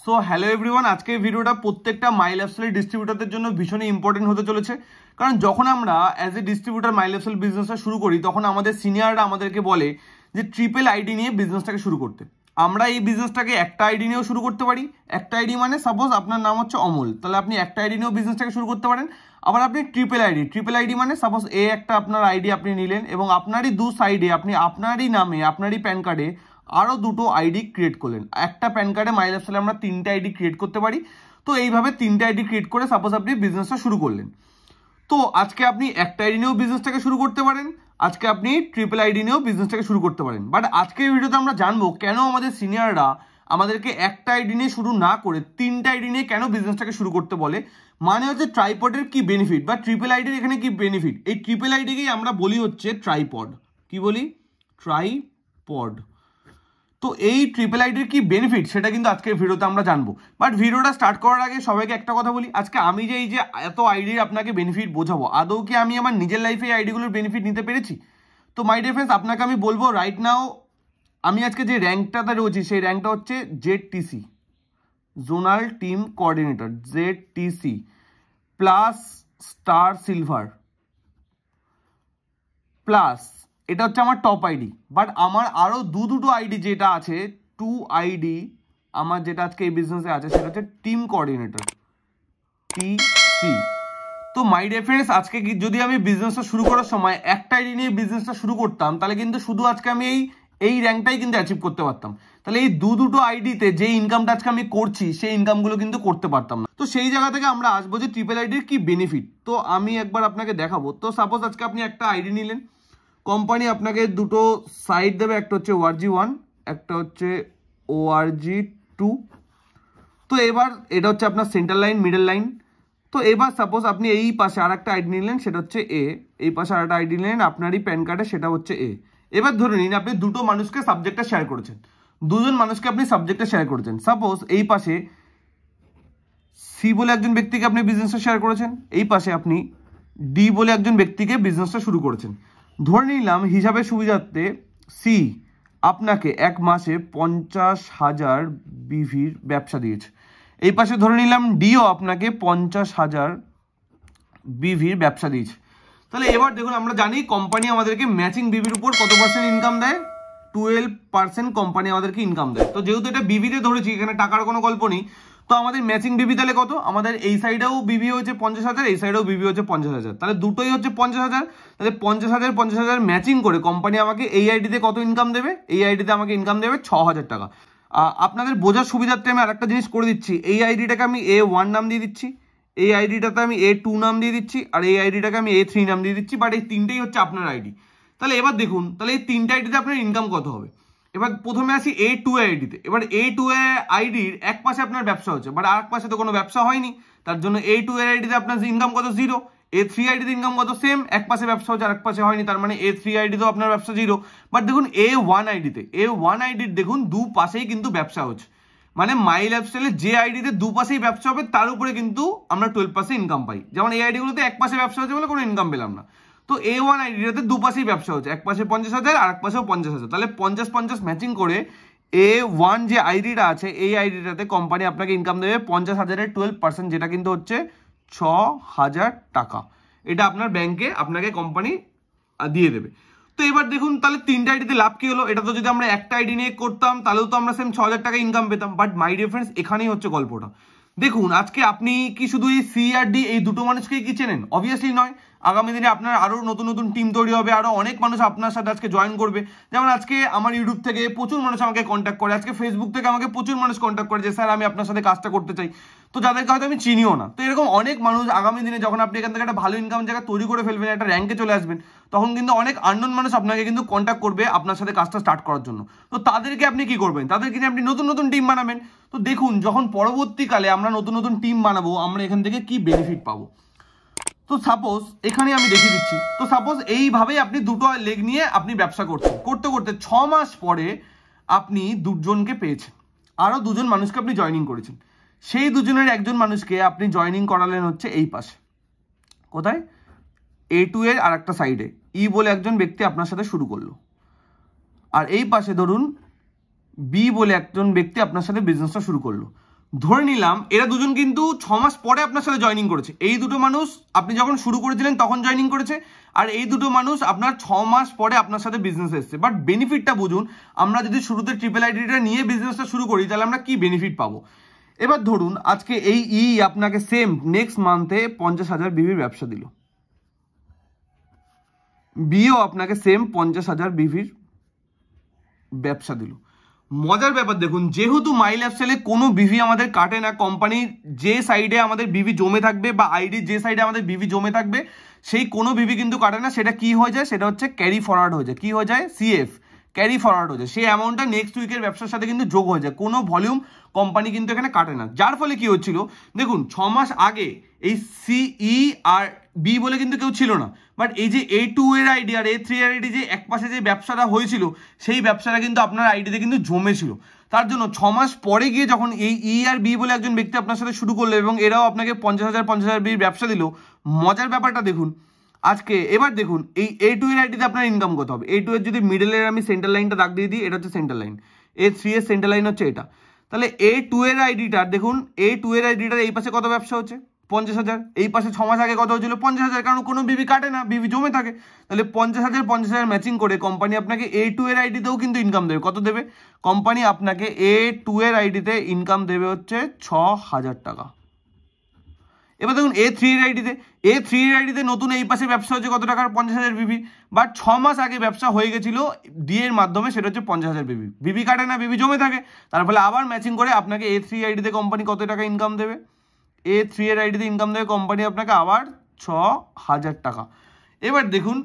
So hello everyone, আজকের ভিডিওটা প্রত্যেকটা মাই লাইফস্টাইল ডিস্ট্রিবিউটারদের জন্য ভীষণই ইম্পর্টেন্ট হতে চলেছে। কারণ যখন আমরা as a distributor my lifestyle বিজনেসটা শুরু করি, তখন আমাদের সিনিয়ররা আমাদেরকে বলে যে ট্রিপল আইডি নিয়ে বিজনেসটাকে শুরু করতে। আমরা এই বিজনেসটাকে একটা আইডি নিয়েও শুরু করতে পারি। একটা আইডি মানে সাপোজ আপনার নাম হচ্ছে অমল, তাহলে আপনি একটা আইডি নিয়েও বিজনেসটাকে শুরু করতে পারেন। আবার আপনি ট্রিপল আইডি মানে সাপোজ একটা আপনার আইডি আপনি নিলেন এবং আপনারই দু সাইডে আপনি আপনারই নামে আপনারই প্যান কার্ডে আরও দুটো আইডি ক্রিয়েট করলেন। একটা প্যান কার্ডে মাই লাইফস্টাইলে আমরা 3টে আইডি ক্রিয়েট করতে পারি। তো এইভাবে 3টে আইডি ক্রিয়েট করে সাপোজ আপনি বিজনেসটা শুরু করলেন। তো আজকে আপনি একটা আইডি নিয়েও বিজনেসটাকে শুরু করতে পারেন, আজকে আপনি ট্রিপল আইডি নিয়েও বিজনেসটাকে শুরু করতে পারেন। বাট আজকের ভিডিওতে আমরা জানবো কেন আমাদের সিনিয়ররা আমাদেরকে একটা আইডি নিয়ে শুরু না করে 3টে আইডি নিয়ে কেন বিজনেসটাকে শুরু করতে বলে। মানে হচ্ছে ট্রাইপডের কি বেনিফিট বা ট্রিপল আইডির এখানে কি বেনিফিট। এই ট্রিপল আইডিকেই আমরা বলি হচ্ছে ট্রাইপড। কি বলি? ট্রাইপড। তো এই ট্রিপল আইডির কি বেনিফিট সেটা কিন্তু আজকের ভিডিওতে আমরা জানবো। বাট ভিডিওটা স্টার্ট করার আগে সবাইকে একটা কথা বলি, আজকে আমি যে এই যে এত আইডির আপনাকে বেনিফিট বোঝাবো, আদৌ কি আমি আমার নিজের লাইফে এই আইডিগুলোর বেনিফিট নিতে পেরেছি? তো মাই ডিয়ার ফ্রেন্ডস, আপনাকে আমি বলবো রাইট নাও আমি আজকে যে র্যাঙ্কটাতে রয়েছি সেই র্যাঙ্কটা হচ্ছে ZTC, zonal team coordinator, ZTC plus star silver plus এটা হচ্ছে আমার টপ আইডি। বাট আমার আরও দুটো আইডি যেটা আছে, 2 আইডি আমার যেটা আজকে এই বিজনেসে আছে সেটা হচ্ছে টিম কোঅর্ডিনেটর, টিসি। তো মাই ডিয়ার ফ্রেন্ডস, আজকে যদি আমি বিজনেসটা শুরু করার সময় একটা আইডি নিয়ে বিজনেসটা শুরু করতাম, তাহলে কিন্তু শুধু আজকে আমি এই র্যাঙ্কটাই কিন্তু অ্যাচিভ করতে পারতাম। তাহলে এই দুটো আইডিতে যে ইনকামটা আজকে আমি করছি সেই ইনকামগুলো কিন্তু করতে পারতাম না। তো সেই জায়গা থেকে আমরা আসবো যে ট্রিপল আইডির কি বেনিফিট। তো আমি একবার আপনাকে দেখাবো। তো সাপোজ আজকে আপনি একটা আইডি নিলেন, কোম্পানি আপনাকে দুটো সাইড দেবে, একটা হচ্ছে ORG1, একটা হচ্ছে ORG2। তো এবার এটা হচ্ছে আপনার সেন্টার লাইন, মিডল লাইন। তো এবার সাপোজ আপনি এই পাশে আর একটা আইডি নিলেন, সেটা হচ্ছে এ, এই পাশে আর একটা আইডি নিলেন আপনারই প্যান কার্ডে, সেটা হচ্ছে এ। এবার ধরে নিন আপনি দুটো মানুষকে সাবজেক্টটা শেয়ার করেছেন, দুজন মানুষকে আপনি সাবজেক্টটা শেয়ার করেছেন। সাপোজ এই পাশে সি বলে একজন ব্যক্তিকে আপনি বিজনেসটা শেয়ার করেছেন, এই পাশে আপনি ডি বলে একজন ব্যক্তিকে বিজনেসটা শুরু করেছেন। ধরে নিলাম হিসাবের সুবিধার্থে সি আপনাকে এক মাসে 50,000 বিভির ব্যবসা দিয়েছে। এই পাশে ধরে নিলাম ডিও আপনাকে 50,000 বিভির ব্যবসা দিয়েছে। তাহলে এবার দেখুন, আমরা জানি কোম্পানি আমাদেরকে ম্যাচিং বিভির উপর কত পার্সেন্ট ইনকাম দেয়? 12% কোম্পানি আমাদেরকে ইনকাম দেয়। তো যেহেতু এটা বিভিতে ধরেছি, এখানে টাকার কোনো গল্প নেই, তো আমাদের ম্যাচিং বিবি তাহলে কত? আমাদের এই সাইডেও বিবি হচ্ছে 50,000, এই সাইডেও বিবি হচ্ছে 50,000, তাহলে দুটোই হচ্ছে 50,000। তাহলে 50,000 ম্যাচিং করে কোম্পানি আমাকে এই আইডিতে কত ইনকাম দেবে? এই আইডিতে আমাকে ইনকাম দেবে 6,000 টাকা। আপনাদের বোঝার সুবিধার্থে আমি আরেকটা জিনিস করে দিচ্ছি, এই আইডিটাকে আমি A1 নাম দিয়ে দিচ্ছি, এই আইডিটাতে আমি A2 নাম দিয়ে দিচ্ছি, আর এই আইডিটাকে আমি A3 নাম দিয়ে দিচ্ছি। বাট এই তিনটেই হচ্ছে আপনার আইডি। তাহলে এবার দেখুন, তাহলে এই 3টে আইডিতে আপনার ইনকাম কত হবে? এবার প্রথমে আসি A2 আইডিতে। এবার A2 আইডির এক পাশে আপনার ব্যবসা হচ্ছে, বাট আর এক পাশে তো কোনো ব্যবসা হয়নি, তার জন্য A2 আইডিতে আপনার ইনকাম কত? 0। A3 আইডিতে ইনকাম কত? সেম, এক পাশে ব্যবসা হচ্ছে আর এক পাশে হয়নি, তার মানে A3 আইডিতেও আপনার ব্যবসা 0। বাট দেখুন A1 আইডির দেখুন দুপাশেই কিন্তু ব্যবসা হচ্ছে। মানে মাই লাইফস্টাইলে যে আইডিতে দুপাশেই ব্যবসা হবে তার উপরে কিন্তু আমরা 12% ইনকাম পাই। যেমন এই আইডিগুলোতে এক পাশে ব্যবসা হচ্ছে বলে কোনো ইনকাম পেলাম না। তো A1 আইডিটাতে দুপাশেই ব্যবসা হচ্ছে, এক পাশে 50,000 আর এক পাশেও 50,000, তাহলে 50-50 ম্যাচিং করে A1 যে আইডিটা আছে এই আইডিটাতে কোম্পানি আপনাকে ইনকাম দেবে 50,000-এর 12%, যেটা কিন্তু হচ্ছে 6,000 টাকা। এটা আপনার ব্যাংকে আপনাকে কোম্পানি দিয়ে দেবে। তো এবার দেখুন, তাহলে 3টে আইডিতে লাভ কি হলো? এটা তো যদি আমরা একটা আইডি নিয়ে করতাম তাহলেও তো আমরা সেম 6,000 টাকা ইনকাম পেতাম। বাট মাই ডিয়ার ফ্রেন্ডস, এখানেই হচ্ছে গল্পটা। দেখুন, আজকে আপনি কি শুধু এই সি আর ডি এই দুটো মানুষকেই কি চেনেন? অবভিয়াসলি নয়। আগামী দিনে আপনার আরও নতুন নতুন টিম তৈরি হবে, আরও অনেক মানুষ আপনার সাথে আজকে জয়েন করবে। যেমন আজকে আমার ইউটিউব থেকে প্রচুর মানুষ আমাকে কন্ট্যাক্ট করে, আজকে ফেসবুক থেকে আমাকে প্রচুর মানুষ কন্ট্যাক্ট করে যে স্যার আমি আপনার সাথে কাজটা করতে চাই, তো যাদেরকে হয়তো আমি চিনিও না। তো এরকম অনেক মানুষ আগামী দিনে যখন আপনি এখান থেকে একটা ভালো ইনকাম জায়গা তৈরি করে ফেলবেন, একটা র্যাঙ্কে চলে আসবেন, তখন কিন্তু অনেক আননোন মানুষ আপনাকে কিন্তু কন্ট্যাক্ট করবে আপনার সাথে কাজটা স্টার্ট করার জন্য। তো তাদেরকে আপনি কি করবেন? তাদেরকে নিয়ে আপনি নতুন নতুন টিম বানাবেন। তো দেখুন, যখন পরবর্তীকালে আমরা নতুন নতুন টিম বানাবো, আমরা এখান থেকে কি বেনিফিট পাবো। তো সাপোজ এখানে আমি দেখিয়ে দিচ্ছি। তো সাপোজ এইভাবেই আপনি দুটো লেগ নিয়ে আপনি ব্যবসা করছেন, করতে করতে 6 মাস পরে আপনি দুজনকে পেয়েছেন, আরও দুজন মানুষকে আপনি জয়েনিং করেছেন। সেই দুজনের একজন মানুষকে আপনি জয়েনিং করালেন হচ্ছে এই পাশে, কোথায়? A2 এর আর একটা সাইডে ই বলে একজন ব্যক্তি আপনার সাথে শুরু করলো, আর এই পাশে ধরুন বি বলে একজন ব্যক্তি আপনার সাথে বিজনেসটা শুরু করলো। ধরে নিলাম এরা দুজন কিন্তু 6 মাস পরে আপনার সাথে জয়েনিং করেছে। এই দুটো মানুষ আপনি যখন শুরু করেছিলেন তখন জয়েনিং করেছে, আর এই দুটো মানুষ আপনার 6 মাস পরে আপনার সাথে বিজনেস এসছে। বাট বেনিফিটটা বুঝুন, আমরা যদি শুরুতে ট্রিপল আইডিটা নিয়ে বিজনেসটা শুরু করি তাহলে আমরা কি বেনিফিট পাবো। এবার ধরুন আজকে এই আপনাকে সেম নেক্সট মান্থে 50,000 বিভির ব্যবসা দিল, বিও আপনাকে সেম 50,000 বিভির ব্যবসা দিল। মজার ব্যাপার দেখুন, যেহেতু মাই লাইফস্টাইলে কোনো বিভি আমাদের কাটে না, কোম্পানির যে সাইডে আমাদের বিভি জমে থাকবে বা আইডির যে সাইডে আমাদের বিভি জমে থাকবে সেই কোনো বিভি কিন্তু কাটে না। সেটা কি হয়ে যায়, সেটা হচ্ছে ক্যারি ফরওয়ার্ড হয়ে যায়। কি হয়ে যায়, সিএফ, ক্যারি ফরওয়ার্ড হয়ে যায়। সেই অ্যামাউন্টটা নেক্সট উইকের ব্যবসার সাথে কিন্তু যোগ হয়ে যায়, কোনো ভলিউম কোম্পানি কিন্তু এখানে কাটে না। যার ফলে কি হচ্ছিল দেখুন, 6 মাস আগে এই সিই আর বি বলে কিন্তু কেউ ছিল না, বাট এই যে A2 এর আইডি আর A3 এর আইডি যে এক পাশে যে ব্যবসাটা হয়েছিল সেই ব্যবসাটা কিন্তু আপনার আইডিতে কিন্তু জমেছিল। তার জন্য 6 মাস পরে গিয়ে যখন এই ই আর বি বলে একজন ব্যক্তি আপনার সাথে শুরু করলো এবং এরাও আপনাকে 50,000 বির ব্যবসা দিল, মজার ব্যাপারটা দেখুন আজকে। এবার দেখুন এই A2 এর আইডিতে আপনার ইনকাম কত হবে। A2 এর যদি মিডলের আমি সেন্টার লাইনটা দাগ দিয়ে দিই, এটা হচ্ছে সেন্টার লাইন, A3 এর সেন্টার লাইন হচ্ছে এটা। তাহলে A2 এর আইডিটার দেখুন, A2 এর আইডিটার এই পাশে কত ব্যবসা হচ্ছে 50,000, এই পাশে 6 মাস আগে কত হয়েছিল 50,000, কারণ কোনো বিবি কাটে না, বিবি জমে থাকে। তাহলে 50,000 ম্যাচিং করে কোম্পানি আপনাকে A2 এর আইডিতেও কিন্তু ইনকাম দেবে। কত দেবে কোম্পানি আপনাকে A2 এর আইডিতে ইনকাম দেবে হচ্ছে 6,000 টাকা। এবার দেখুন A3 এর আইডিতে নতুন এই পাশে ব্যবসা হচ্ছে কত টাকার 50,000 বিবি, বাট 6 মাস আগে ব্যবসা হয়ে গেছিল ডি এর মাধ্যমে, সেটা হচ্ছে 50,000 বিবি। বিবি কাটে না, বিবি জমে থাকে, তার ফলে আবার ম্যাচিং করে আপনাকে A3 আইডিতে কোম্পানি কত টাকা ইনকাম দেবে, A3 এর আইডিতে ইনকাম দেবে কোম্পানি আপনাকে আবার 6,000 টাকা। এবার দেখুন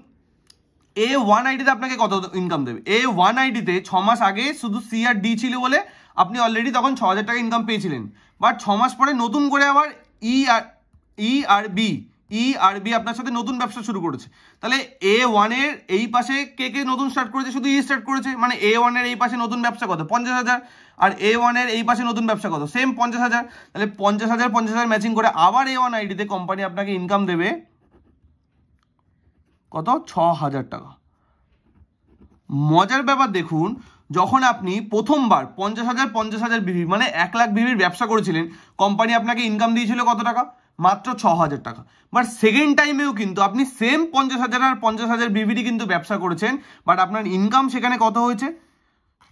A1 আইডিতে আপনাকে কত ইনকাম দেবে। A1 আইডিতে 6 মাস আগে শুধু সি আর ডি ছিল বলে আপনি অলরেডি তখন 6,000 টাকা ইনকাম পেয়েছিলেন, বাট 6 মাস পরে নতুন করে আবার ই আর বি আপনার সাথে নতুন ব্যবসা শুরু করেছে। তাহলে A1 এর এই পাশে কে নতুন স্টার্ট করেছে, শুধু স্টার্ট করেছে, মানে A1 এর এই পাশে নতুন ব্যবসা কত 50,000, আর A1 এর এই পাশে নতুন ব্যবসা কত সেম 50,000। তাহলে 50,000 ম্যাচিং করে আবার A1 আইডিতে কোম্পানি আপনাকে ইনকাম দেবে কত 6,000 টাকা। মজার ব্যাপার দেখুন, যখন আপনি প্রথমবার 50,000 বিভি মানে 1 লাখ বিভির ব্যবসা করেছিলেন, কোম্পানি আপনাকে ইনকাম দিয়েছিল কত টাকা, মাত্র 6,000 টাকা। বাট সেকেন্ড টাইমেও কিন্তু আপনি সেম 50,000 আর 50,000 বিভিরই কিন্তু ব্যবসা করেছেন, বাট আপনার ইনকাম সেখানে কত হয়েছে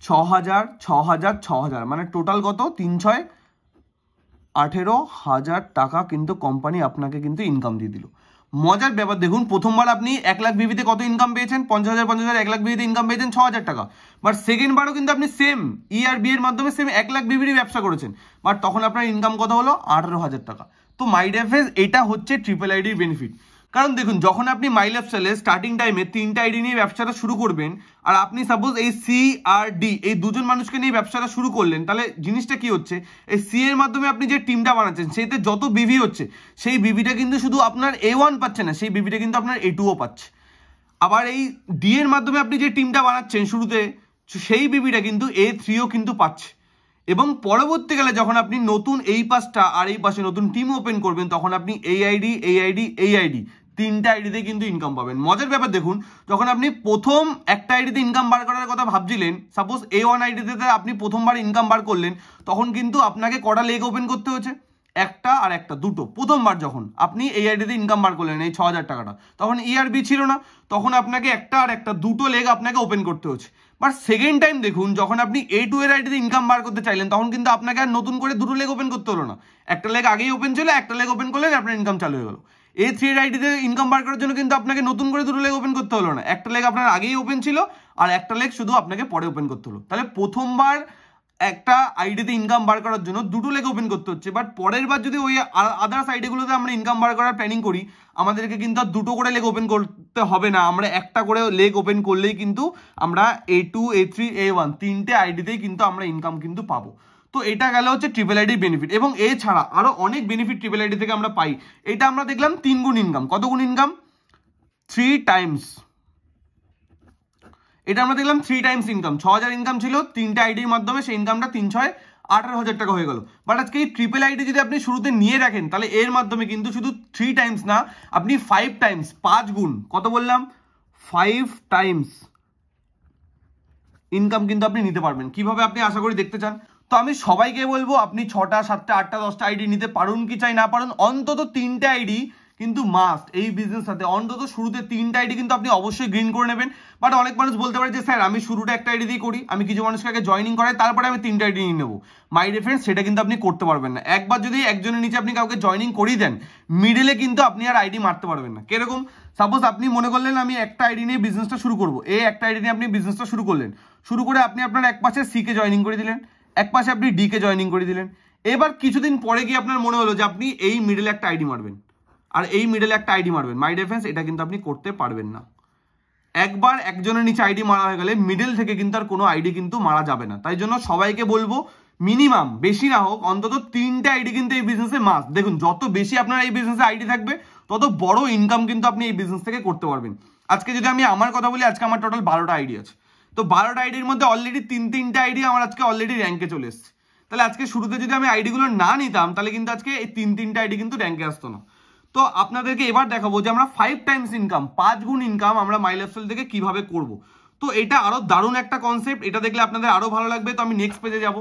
6,000 মানে টোটাল কত 3,18,000 টাকা কিন্তু কোম্পানি আপনাকে কিন্তু ইনকাম দিয়ে দিল। মজার ব্যাপার দেখুন, প্রথমবার আপনি 1 লাখ বিভিতে কত ইনকাম পেয়েছেন 50,000 1 লাখ বিভিতে ইনকাম পেয়েছেন 6,000 টাকা, বাট সেকেন্ড বারও কিন্তু আপনি সেম ই আর বি এর মাধ্যমে সেম 1 লাখ বিভিরই ব্যবসা করেছেন, বাট তখন আপনার ইনকাম কত হলো 18,000 টাকা। তো মাই লাইফস্টাইল এটা হচ্ছে ট্রিপল আইডির বেনিফিট। কারণ দেখুন, যখন আপনি মাই লাইফস্টাইলে স্টার্টিং টাইমে 3টা আইডি নিয়ে ব্যবসাটা শুরু করবেন, আর আপনি সাপোজ এই সি আর ডি এই দুজন মানুষকে নিয়ে ব্যবসাটা শুরু করলেন, তাহলে জিনিসটা কি হচ্ছে, এই সি এর মাধ্যমে আপনি যে টিমটা বানাচ্ছেন সেতে যত বিভি হচ্ছে সেই বিভিটা কিন্তু শুধু আপনার A1 পাচ্ছে না, সেই বিভিটা কিন্তু আপনার A2ও পাচ্ছে। আবার এই ডি এর মাধ্যমে আপনি যে টিমটা বানাচ্ছেন শুরুতে, সেই বিভিটা কিন্তু A3ও কিন্তু পাচ্ছে। এবং পরবর্তীকালে যখন আপনি নতুন এই পাশটা আর এই পাশে নতুন টিম ওপেন করবেন, তখন আপনি এই আইডি 3টা আইডিতে কিন্তু ইনকাম পাবেন। মজার ব্যাপার দেখুন, যখন আপনি প্রথম একটা আইডিতে ইনকাম বার করার কথা ভাবছিলেন, সাপোজ A1 আইডিতে আপনি প্রথমবার ইনকাম বার করলেন, তখন কিন্তু আপনাকে কটা লেগ ওপেন করতে হচ্ছে, একটা আর একটা দুটো। প্রথমবার যখন আপনি এই আইডিতে ইনকাম বার করলেন এই 6,000 টাকাটা, তখন ই আর বি ছিল না, তখন আপনাকে একটা আর একটা দুটো লেগ আপনাকে ওপেন করতে হচ্ছে। বাট সেকেন্ড টাইম দেখুন, যখন আপনি A2 এর আইডিতে ইনকাম বার করতে চাইলেন, তখন কিন্তু আপনাকে আর নতুন করে দুটো লেগ ওপেন করতে হলো না, একটা লেগ আগেই ওপেন ছিল, একটা লেগ ওপেন করলেন, আপনার ইনকাম চালু হয়ে গেল। A3 এর আইডিতে ইনকাম বার করার জন্য কিন্তু আপনাকে নতুন করে দুটো লেগ ওপেন করতে হলো না, একটা লেগ আপনার আগেই ওপেন ছিল আর একটা লেগ শুধু আপনাকে পরে ওপেন করতে হলো। তাহলে প্রথমবার একটা আইডিতে ইনকাম বার করার জন্য দুটো লেগ ওপেন করতে হচ্ছে, বাট পরের বার যদি ওই আদার্স আইডিগুলোতে আমরা ইনকাম বার করার প্ল্যানিং করি, আমাদেরকে কিন্তু আর দুটো করে লেগ ওপেন করতে হবে না, আমরা একটা করে লেগ ওপেন করলেই কিন্তু আমরা A2 A3 A1 তিনটে আইডিতেই কিন্তু আমরা ইনকাম কিন্তু পাবো। তো এটা গেল হচ্ছে ট্রিপল আইডির বেনিফিট। এবং এছাড়া আরো অনেক বেনিফিট ট্রিপল আইডি থেকে আমরা পাই। এটা আমরা দেখলাম 3 গুণ ইনকাম। কত গুণ ইনকাম? 3 টাইমস। এটা আমরা দেখলাম 3 টাইমস ইনকাম। 6,000 ইনকাম ছিল 3টে আইডির মাধ্যমে, সেই ইনকামটা 3,18,000 টাকা হয়ে গেল। বাট আজকে এই ট্রিপল আইডি যদি আপনি শুরুতে নিয়ে রাখেন, তাহলে এর মাধ্যমে কিন্তু শুধু 3 টাইমস না, আপনি 5 টাইমস 5 গুণ, কত বললাম 5 টাইমস ইনকাম কিন্তু আপনি নিতে পারবেন। কিভাবে আপনি আশা করি দেখতে চান? তো আমি সবাইকে বলবো আপনি 6টা 7টা 8টা 10টা আইডি নিতে পারুন কি চাই না পারুন, অন্তত 3টে আইডি কিন্তু মাস্ট এই বিজনেস সাথে। অন্তত শুরুতে 3টে আইডি কিন্তু আপনি অবশ্যই গ্রিন করে নেবেন। বাট অনেক মানুষ বলতে পারে যে স্যার আমি শুরুটা একটা আইডি দিয়ে করি, আমি কিছু মানুষকে আগে জয়েনিং করাই তারপরে আমি 3টে আইডি নিয়ে নেবো। মাই ডিয়ার ফ্রেন্ডস, সেটা কিন্তু আপনি করতে পারবেন না। একবার যদি একজনের নিচে আপনি কাউকে জয়েনিং করিয়ে দেন, মিডলে কিন্তু আপনি আর আইডি মারতে পারবেন না। কিরকম, সাপোজ আপনি মনে করলেন আমি একটা আইডি নিয়ে বিজনেসটা শুরু করবো, এই একটা আইডি নিয়ে আপনি বিজনেসটা শুরু করলেন, শুরু করে আপনি আপনার এক পাশে সি কে জয়েনিং করে দিলেন, এক পাশে আপনি ডি কে জয়েনিং করে দিলেন। এবার কিছুদিন পরে গিয়ে আপনার মনে হলো যে আপনি এই মিডলে একটা আইডি মারবেন আর এই মিডলে একটা আইডি মারবেন। মাই ডিয়ার ফ্রেন্ডস, এটা কিন্তু আপনি করতে পারবেন না। একবার একজনের নিচে আইডি মারা হয়ে গেলে মিডল থেকে কিন্তু আর কোনো আইডি কিন্তু মারা যাবে না। তাই জন্য সবাইকে বলবো মিনিমাম, বেশি না হোক, অন্তত 3টে আইডি কিন্তু এই বিজনেসে মাস্ট। দেখুন, যত বেশি আপনার এই বিজনেসে আইডি থাকবে তত বড় ইনকাম কিন্তু আপনি এই বিজনেস থেকে করতে পারবেন। আজকে যদি আমি আমার কথা বলি, আজকে আমার টোটাল 12টা আইডি আছে। তো 12টা আইডির মধ্যে অলরেডি 3টে আইডি আমার আজকে অলরেডি র্যাঙ্কে চলে এসছে। তাহলে আজকে শুরুতে যদি আমি আইডিগুলো না নিতাম তাহলে কিন্তু আজকে এই 3টে আইডি কিন্তু র্যাঙ্কে আসতো না। তো আপনাদেরকে এবার দেখাবো যে আমরা 5 টাইমস ইনকাম, 5 গুণ ইনকাম আমরা মাই লাইফস্টাইল থেকে কিভাবে করব। তো এটা আরো দারুণ একটা কনসেপ্ট, এটা দেখলে আপনাদের আরো ভালো লাগবে। তো আমি নেক্সট পেজে যাব।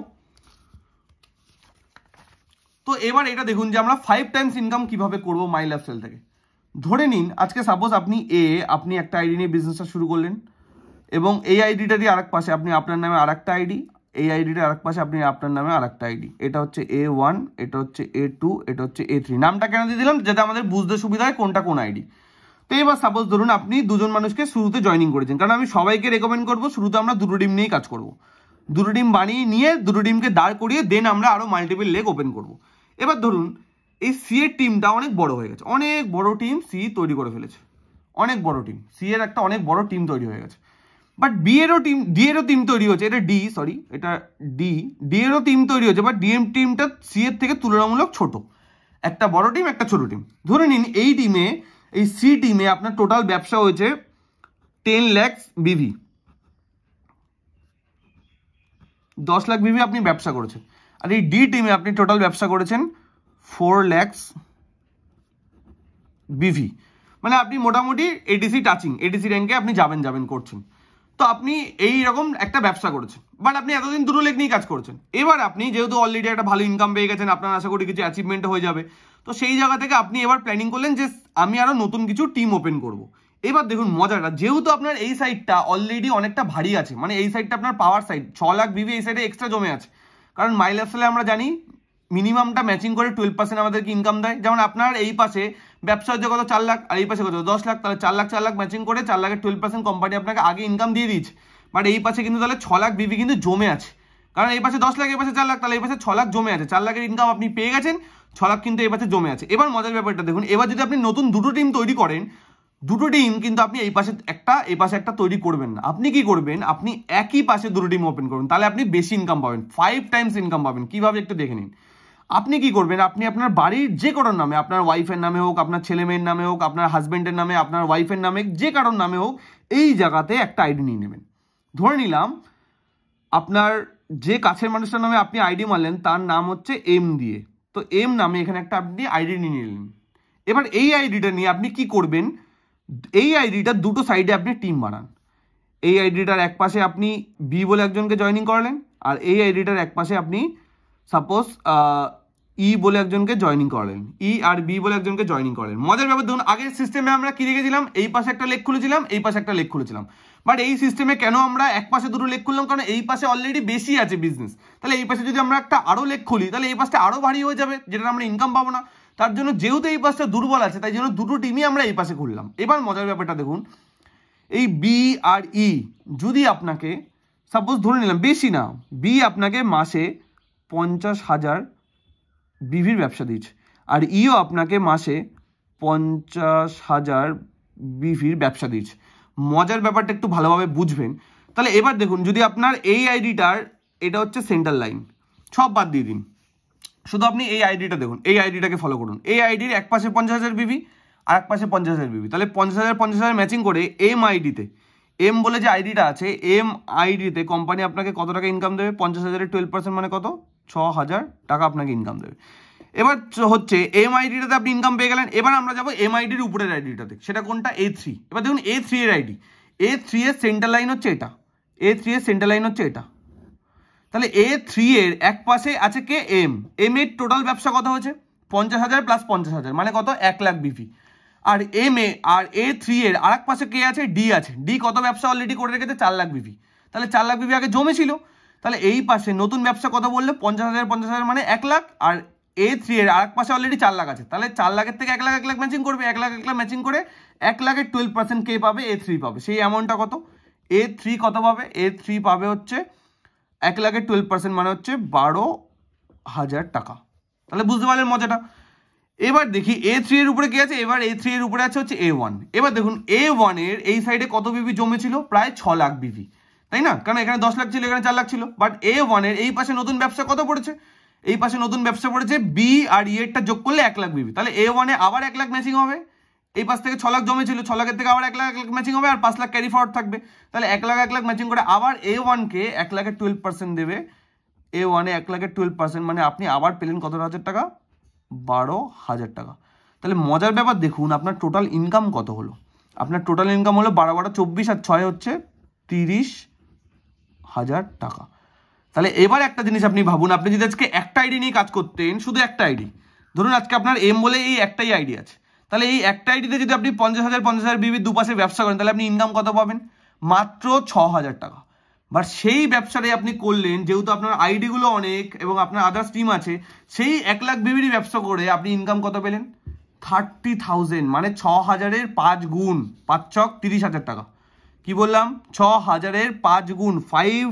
তো এবার এটা দেখুন যে আমরা 5 টাইমস ইনকাম কিভাবে করব মাই লাইফস্টাইল থেকে। ধরে নিন আজকে সাপোজ আপনি একটা আইডি নিয়ে বিজনেসটা শুরু করলেন এবং এই আইডিটা দিয়ে আরেক পাশে আপনি আপনার নামে আরেকটা আইডি, এই আইডিটা আরেক পাশে আপনি আপনার নামে আরেকটা আইডি। এটা হচ্ছে A1, এটা হচ্ছে A2, এটা হচ্ছে A3। নামটা কেন দিয়ে দিলাম? যাতে আমাদের বুঝতে সুবিধা হয় কোনটা কোন আইডি। তো এবার সাপোজ ধরুন আপনি দুজন মানুষকে শুরুতে জয়েনিং করেছেন, কারণ আমি সবাইকে রেকমেন্ড করবো শুরুতে আমরা দুটো টিম নিয়েই কাজ করব। দুটো টিম বানিয়ে নিয়ে দুটো টিমকে দাঁড় করিয়ে দেন আমরা আরো মাল্টিপল লেগ ওপেন করব। এবার ধরুন এই সি এর টিমটা অনেক বড় হয়ে গেছে, অনেক বড় টিম সি তৈরি করে ফেলেছে, অনেক বড় টিম সি এর একটা অনেক বড় টিম তৈরি হয়ে গেছে। বাট ডি এরও টিম তৈরি হচ্ছে, এটা ডি এরও টিম তৈরি হচ্ছে, বাট ডিএম টিমটা সি এর থেকে তুলনামূলক ছোট। একটা বড় টিম, একটা ছোট টিম। ধরে নিন এই সি টিমে আপনার টোটাল ব্যবসা হয়েছে 10 লাখ বিভি, 10 লাখ বিভি আপনি ব্যবসা করেছেন। আর এই ডি টিমে আপনি টোটাল ব্যবসা করেছেন 4 লাখ বিভি, মানে আপনি মোটামুটি এডিসি র্যাঙ্কে আপনি যাবেন করছেন। তো আপনি এই রকম একটা ব্যবসা করেছেন, বাট আপনি এতদিন দুটো লেগ নিয়ে কাজ করছেন। এবার আপনি যেহেতু অলরেডি একটা ভালো ইনকাম পেয়ে গেছেন, আপনার আশা করি কিছু অ্যাচিভমেন্ট হয়ে যাবে। তো সেই জায়গা থেকে আপনি এবার প্ল্যানিং করলেন যে আমি আরো নতুন কিছু টিম ওপেন করব। এবার দেখুন মজাটা, যেহেতু আপনার এই সাইডটা অলরেডি অনেকটা ভারী আছে, মানে এই সাইডটা আপনার পাওয়ার সাইড, 6 লাখ বিভি এই সাইডে এক্সট্রা জমে আছে। কারণ মাই লাইফস্টাইলে আমরা জানি মিনিমামটা ম্যাচিং করে 12% আমাদেরকে ইনকাম দেয়। যেমন আপনার এই পাশে ব্যবসা হচ্ছে কত 4 লাখ, আর এই পাশে কত 10 লাখ, তাহলে 4 লাখ ম্যাচিং করে 4 লাখের 12% কোম্পানি আপনাকে আগে ইনকাম দিয়ে দিচ্ছে। বাট এই পাশে কিন্তু তাহলে 6 লাখ বিভি কিন্তু জমে আছে, কারণ এই পাশে 10 লাখ, এই পাশে 4 লাখ, তাহলে এই পাশে 6 লাখ জমে আছে। 4 লাখের ইনকাম আপনি পেয়ে গেছেন, 6 লাখ কিন্তু এই পাশে জমে আছে। এবার মজার ব্যাপারটা দেখুন, এবার যদি আপনি নতুন দুটো টিম তৈরি করেন, দুটো টিম কিন্তু আপনি এই পাশে একটা তৈরি করবেন না। আপনি কি করবেন, আপনি একই পাশে দুটো টিম ওপেন করবেন, তাহলে আপনি বেশি ইনকাম পাবেন, 5 টাইমস ইনকাম পাবেন। কিভাবে একটু দেখে নিন। আপনি কি করবেন, আপনি আপনার বাড়ির যে কারোর নামে, আপনার ওয়াইফের নামে হোক, আপনার ছেলে মেয়ের নামে হোক, আপনার হাজবেন্ডের নামে, আপনার ওয়াইফের নামে, যে কারোর নামে হোক, এই জায়গাতে একটা আইডি নিয়ে নেবেন। ধরে নিলাম আপনার যে কাছের মানুষটার নামে আপনি আইডি মারলেন তার নাম হচ্ছে এম দিয়ে, তো এম নামে এখানে একটা আপনি আইডি নিয়ে নিলেন। এবার এই আইডিটা নিয়ে আপনি কি করবেন, এই আইডিটা দুটো সাইডে আপনি টিম বানান। এই আইডিটার এক পাশে আপনি বি বলে একজনকে জয়েনিং করালেন, আর এই আইডিটার এক পাশে আপনি সাপোজ ই বলে একজনকে জয়েনিং করালেন, ই আর বি বলে একজনকে জয়েনিং করালেন। মজার ব্যাপার দেখুন, আগের সিস্টেমে আমরা কি রেখেছিলাম, এই পাশে একটা লেগ খুলেছিলাম, এই পাশে একটা লেগ খুলেছিলাম। বাট এই সিস্টেমে কেন আমরা এক পাশে দুটো লেগ খুললাম, কারণ এই পাশে অলরেডি বেশি আছে বিজনেস। তাহলে এই পাশে যদি আমরা একটা আরো লেগ খুলি তাহলে এই পাশটা আরো ভারী হয়ে যাবে, যেটা আমরা ইনকাম পাবো না। তার জন্য যেহেতু এই পাশটা দুর্বল আছে, তাই জন্য দুটো টিমই আমরা এই পাশে খুললাম। এবার মজার ব্যাপারটা দেখুন, এই বি আর ই যদি আপনাকে সাপোজ ধরে নিলাম, বেশি না, বি আপনাকে মাসে 50,000 বিভির ব্যবসা দিচ্ছে, আর ইও আপনাকে মাসে 50,000 বিভির ব্যবসা দিচ্ছে। মজার ব্যাপারটা একটু ভালোভাবে বুঝবেন। তাহলে এবার দেখুন, যদি আপনার এই আইডিটার এটা হচ্ছে সেন্টার লাইন, সব বাদ দিয়ে দিন, শুধু আপনি এই আইডিটা দেখুন, এই আইডিটাকে ফলো করুন। এই আইডির এক পাশে 50,000 বিভি আর এক পাশে 50,000 বিভি, তাহলে 50,000 ম্যাচিং করে এম আইডিতে, এম বলে যে আইডিটা আছে, এম আইডিতে কোম্পানি আপনাকে কত টাকা ইনকাম দেবে, 50,000-এর 12% মানে কত, 6,000 টাকা আপনাকে ইনকাম দেবে। এবার হচ্ছে এম আইডিটাতে আপনি ইনকাম পেয়ে গেলেন। এবার আমরা যাবো এম আইডির উপরের আইডিটাতে, সেটা কোনটা, A3। এবার দেখুন A3 এর আইডি, A3 এর সেন্টার লাইন হচ্ছে এটা, A3 এর সেন্টার লাইন হচ্ছে এটা। তাহলে A3 এর এক পাশে আছে কে এম এর টোটাল ব্যবসা কত হয়েছে 50,000 প্লাস 50,000 মানে কত 1 লাখ বিপি। আর A3 এর আরেক পাশে কে আছে ডি আছে, ডি কত ব্যবসা অলরেডি করে রেখেছে 4 লাখ বিপি। তাহলে 4 লাখ বিপি আগে জমেছিল, তাহলে এই পাশে নতুন ব্যবসা কত বললে 50,000 মানে 1 লাখ, আর A3 এর আরেক পাশে অলরেডি 4 লাখ আছে, তাহলে 4 লাখের থেকে 1 লাখ ম্যাচিং করবে, 1 লাখ ম্যাচিং করে 1 লাখের 12% কে পাবে A3 পাবে। সেই অ্যামাউন্টটা কত A3 কত পাবে, A3 পাবে হচ্ছে 1 লাখের 12% মানে হচ্ছে 12,000 টাকা। তাহলে বুঝতে পারলেন মজাটা। এবার দেখি A3 এর উপরে কি আছে, এবার A3 এর উপরে আছে হচ্ছে A1। এবার দেখুন A1 এর এই সাইডে কত বিপি জমেছিল প্রায় 6 লাখ বিপি, তাই না, কারণ এখানে 10 লাখ ছিল এখানে 4 লাখ ছিল। বাট A1 এর এই পাশে নতুন ব্যবসা কত পড়েছে, এই পাশে নতুন ব্যবসা পড়েছে বি আর ই এরটা যোগ করলে 1 লাখ বিপি। তাহলে A1 এ আবার 1 লাখ ম্যাচিং হবে, এই পাশ থেকে 6 লাখ জমেছিল, 6 লাখের থেকে আবার 1 লাখ ম্যাচিং হবে, আর 5 লাখ ক্যারি ফরওয়ার্ড থাকবে। তাহলে 1 লাখ ম্যাচিং করে আবার A1 কে 1 লাখের 12% দেবে, A1 এ 1 লাখের 12% মানে আপনি আবার পেলেন কত হাজার টাকা 12,000 টাকা। তাহলে মজার ব্যাপার দেখুন আপনার টোটাল ইনকাম কত হলো, আপনার টোটাল ইনকাম হলো 12 12 24 আর 6 হচ্ছে 30,000 টাকা। তাহলে এবার একটা জিনিস আপনি ভাবুন, আপনি যদি আজকে একটা আইডি নিয়ে কাজ করতেন, শুধু একটা আইডি, ধরুন আজকে আপনার এম বলে এই একটাই আইডি আছে, তাহলে এই একটা আইডিতে যদি আপনি 50,000 বিবির দুপাশে ব্যবসা করেন তাহলে আপনি ইনকাম কত পাবেন মাত্র 6,000 টাকা। বাট সেই ব্যবসাটাই আপনি করলেন, যেহেতু আপনার আইডিগুলো অনেক এবং আপনার আদার্স টিম আছে, সেই 1 লাখ বিবির ব্যবসা করে আপনি ইনকাম কত পেলেন 30,000, মানে 6,000-এর 5 গুণ, 5 ছক 30,000 টাকা। কি বললাম 6,000-এর 5 গুণ, 5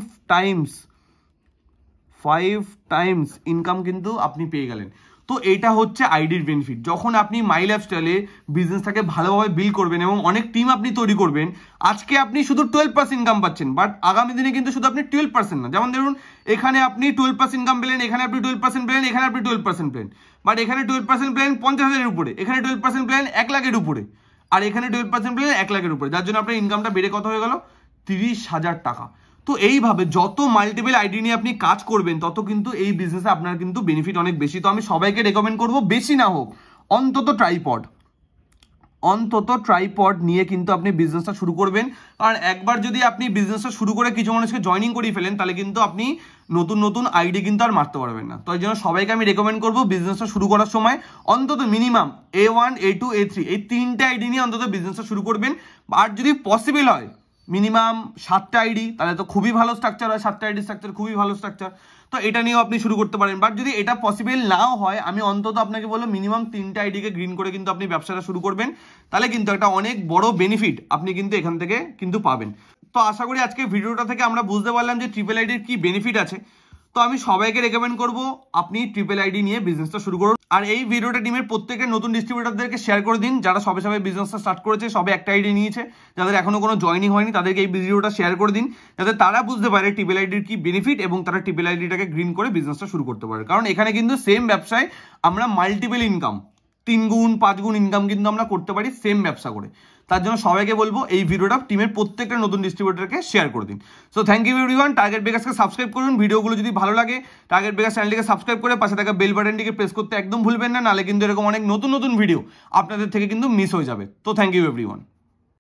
টাইমস ইনকাম কিন্তু আপনি পেয়ে গেলেন। তো এটা হচ্ছে আইডির বেনিফিট। যখন আপনি মাই লাইফস্টাইলে বিজনেসটাকে ভালোভাবে বিল্ড করবেন এবং অনেক টিম আপনি তৈরি করবেন, আজকে আপনি শুধু 12% ইনকাম পাচ্ছেন, বাট আগামী দিনে কিন্তু শুধু আপনি 12% না, যেমন ধরুন এখানে আপনি 12% ইনকাম পেলেন, এখানে আপনি 12% পেলেন, এখানে আপনি 12% পেলেন, বাট এখানে 12% পেলেন 50,000-এর উপরে, এখানে 12% পেলেন 1 লাখের উপরে, আর এখানে 12% পেলেন 1 লাখের উপরে, যার জন্য আপনার ইনকামটা বেড়ে কত হয়ে গেল 30,000 টাকা। তো এইভাবে যত মাল্টিপল আইডি নিয়ে আপনি কাজ করবেন তত কিন্তু এই বিজনেসে আপনার কিন্তু বেনিফিট অনেক বেশি। তো আমি সবাইকে রেকমেন্ড করব বেশি না হোক অন্তত ট্রাইপড নিয়ে কিন্তু আপনি বিজনেসটা শুরু করবেন। কারণ একবার যদি আপনি বিজনেসটা শুরু করে কিছু মানুষকে জয়েনিং করিয়ে ফেলেন তাহলে কিন্তু আপনি নতুন আইডি কিন্তু আর মারতে পারবেন না। তো এই জন্য সবাইকে আমি রেকমেন্ড করবো বিজনেসটা শুরু করার সময় অন্তত মিনিমাম A1 A2 A3 এই 3টে আইডি নিয়ে অন্তত বিজনেসটা শুরু করবেন। আর যদি পসিবল হয় মিনিমাম 7টা আইডি, তাহলে তো খুবই ভালো স্ট্রাকচার হয়, 7টা আইডি স্ট্রাকচার খুবই ভালো স্ট্রাকচার, তো এটা নিয়েও আপনি শুরু করতে পারেন। বাট যদি এটা পসিবল নাও হয় আমি অন্তত আপনাকে বলবো মিনিমাম 3টা আইডিকে গ্রিন করে কিন্তু আপনি ব্যবসাটা শুরু করবেন, তাহলে কিন্তু একটা অনেক বড় বেনিফিট আপনি কিন্তু এখান থেকে কিন্তু পাবেন। তো আশা করি আজকে ভিডিওটা থেকে আমরা বুঝতে পারলাম যে ট্রিপল আইডির কি বেনিফিট আছে। তো আমি সবাইকে রেকমেন্ড করব আপনি ট্রিপল আইডি নিয়ে বিজনেসটা শুরু করুন। আর এই ভিডিওটা টিমের প্রত্যেকের নতুন ডিস্ট্রিবিউটারদেরকে শেয়ার করে দিন, যারা সবে বিজনেসটা স্টার্ট করেছে, সবে একটা আইডি নিয়েছে, যাদের এখনো কোনো জয়েনিং হয়নি তাদেরকে এই ভিডিওটা শেয়ার করে দিন, যাতে তারা বুঝতে পারে ট্রিপল আইডির কি বেনিফিট এবং তারা ট্রিপল আইডিটাকে গ্রিন করে বিজনেসটা শুরু করতে পারে। কারণ এখানে কিন্তু সেম ব্যবসায় আমরা মাল্টিপল ইনকাম 3 গুণ 5 গুণ ইনকাম কিন্তু আমরা করতে পারি সেম ব্যবসা করে। তার জন্য সবাইকে বলবো এই ভিডিওটা টিমের প্রত্যেকটা নতুন ডিস্ট্রিবিউটরকে শেয়ার করে দিন। So thank you everyone. Target বেকার্সকে সাবস্ক্রাইব করুন, ভিডিওগুলো যদি ভালো লাগে টার্গেট বেকার্স চ্যানেলটিকে সাবস্ক্রাইব করে পাশে থাকা বেল বাটনটিকে প্রেস করতে একদম ভুলবেন না, নাহলে কিন্তু এরকম অনেক নতুন ভিডিও আপনাদের থেকে কিন্তু মিস হয়ে যাবে। তো থ্যাংক ইউ এভরিওয়ান।